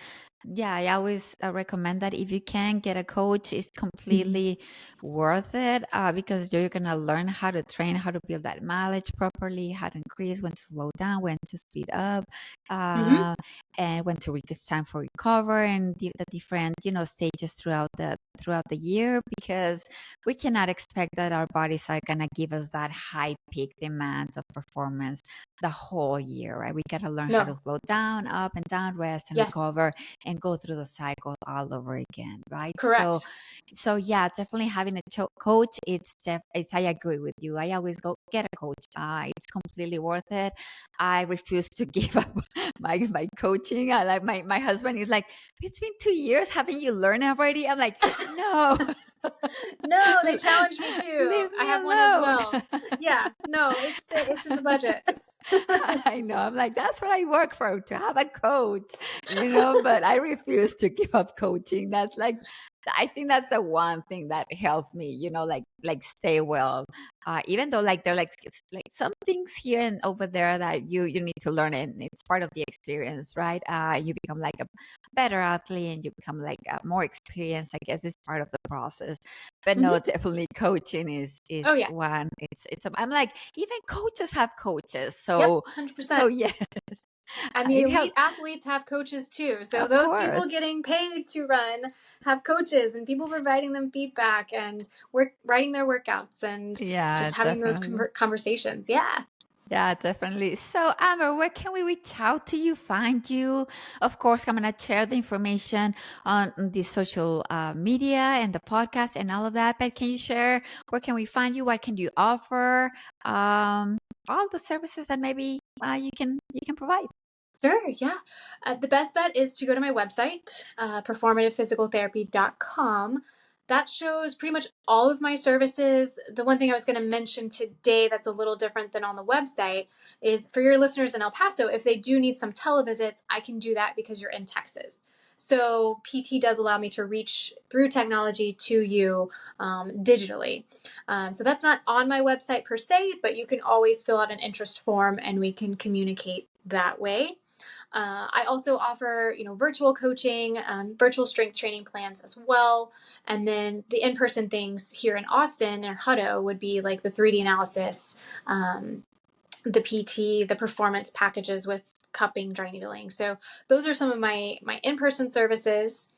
Yeah, I always recommend that if you can get a coach, it's completely worth it because you're going to learn how to train, how to build that mileage properly, how to increase, when to slow down, when to speed up, Mm-hmm. uh, and when to it's time for recover and the different, stages throughout the year, because we cannot expect that our bodies are going to give us that high peak demand of performance the whole year, right? We got to learn how to No. slow down, up and down, rest and Yes. recover, and go through the cycle all over again, right? So, Correct. so yeah, definitely having a coach. I agree with you. I always go get a coach. It's completely worth it. I refuse to give up my coaching. I like my husband is like, it's been 2 years. Haven't you learned already? I'm like, no. No, they challenged me too. Leave I me have one as alone. well. Yeah, no, it's in the budget. I know. I'm like, that's what I work for, to have a coach, but I refuse to give up coaching. That's like, I think that's the one thing that helps me, like stay well. Even though like they're like, it's like some things here and over there that you need to learn, and it's part of the experience, right? You become like a better athlete and you become like more experienced. I guess it's part of the process. But Hmm. no, definitely coaching Oh is yeah. one. I'm like, even coaches have coaches, Yep, so 100%. yes, And the it elite helps, athletes have coaches too. So of those people course. getting paid to run have coaches and people providing them feedback and writing their workouts and Yeah, just having those definitely. conversations. Yeah. Yeah, definitely. So, Amber, where can we reach out to you, find you? Of course, I'm going to share the information on the social media and the podcast and all of that. But can you share where can we find you? What can you offer? All the services that maybe you can provide. Sure, yeah. The best bet is to go to my website, performativephysicaltherapy.com. That shows pretty much all of my services. The one thing I was going to mention today that's a little different than on the website is for your listeners in El Paso, if they do need some televisits, I can do that because you're in Texas. So PT does allow me to reach through technology to you digitally. So that's not on my website per se, but you can always fill out an interest form and we can communicate that way. I also offer, virtual coaching, virtual strength training plans as well. And then the in-person things here in Austin or Hutto would be like the 3D analysis, the PT, the performance packages with cupping, dry needling. So those are some of my in-person services.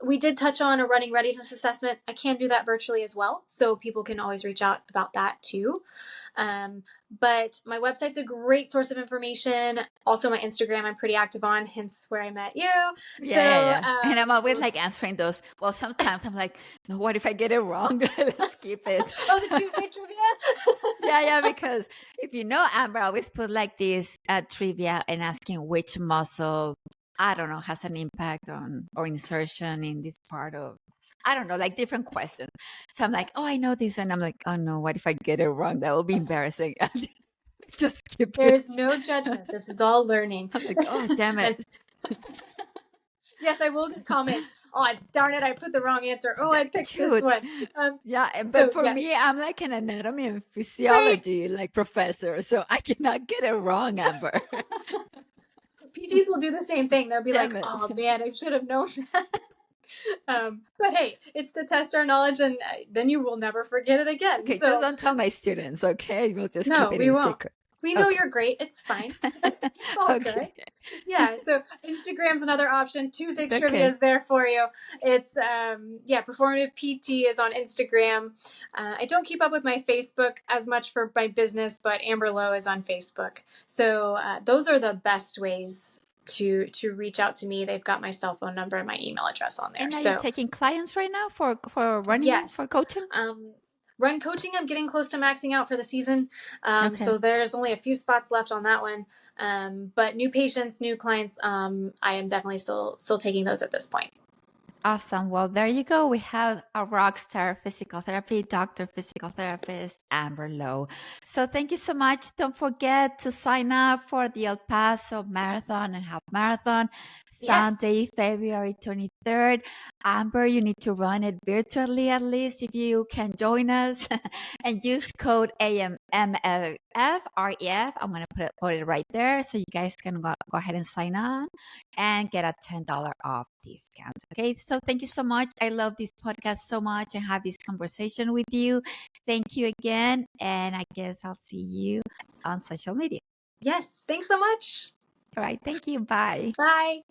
We did touch on a running readiness assessment. I can do that virtually as well. So people can always reach out about that too. But my website's a great source of information. Also, my Instagram, I'm pretty active on, hence where I met you. Yeah. And I'm always like answering those. Well, sometimes I'm like, no, what if I get it wrong? Let's skip it. Oh, the Tuesday trivia? Yeah, because if you know Amber, I always put like this trivia and asking which muscle, I don't know, has an impact on or insertion in this part of, I don't know, like different questions. So I'm like, oh, I know this. And I'm like, oh no, what if I get it wrong? That will be embarrassing. Just skip There's it. no judgment. This is all learning. I'm like, oh, damn it. Yes, I will get comments. Oh, darn it, I put the wrong answer. Oh, I picked this one. But for me, I'm like an anatomy and physiology like professor, so I cannot get it wrong, Amber. PTs will do the same thing. They'll be Damn like, it. oh man, I should have known that. But hey, it's to test our knowledge, and then you will never forget it again. Okay, so just don't tell my students, okay? We'll just no, keep it we in won't. secret. We know Okay. you're great. It's fine. It's all good. Yeah. So Instagram's another option. Tuesday trivia is there for you. It's Performative PT is on Instagram. I don't keep up with my Facebook as much for my business, but Amber Lowe is on Facebook. So those are the best ways to reach out to me. They've got my cell phone number and my email address on there. And are you taking clients right now for running? Yes. For coaching? Run coaching, I'm getting close to maxing out for the season. So there's only a few spots left on that one. But new patients, new clients, I am definitely still taking those at this point. Awesome. Well, there you go. We have a rock star physical therapy, Dr. Physical Therapist, Amber Lowe. So thank you so much. Don't forget to sign up for the El Paso Marathon and Half Marathon, Sunday, February 23rd. Amber, you need to run it virtually at least if you can join us and use code AMMREF. I'm going to put it right there so you guys can go ahead and sign on and get a $10 off discount. Okay, so thank you so much. I love this podcast so much and have this conversation with you. Thank you again, and I guess I'll see you on social media. Yes, thanks so much. All right, thank you. Bye. Bye.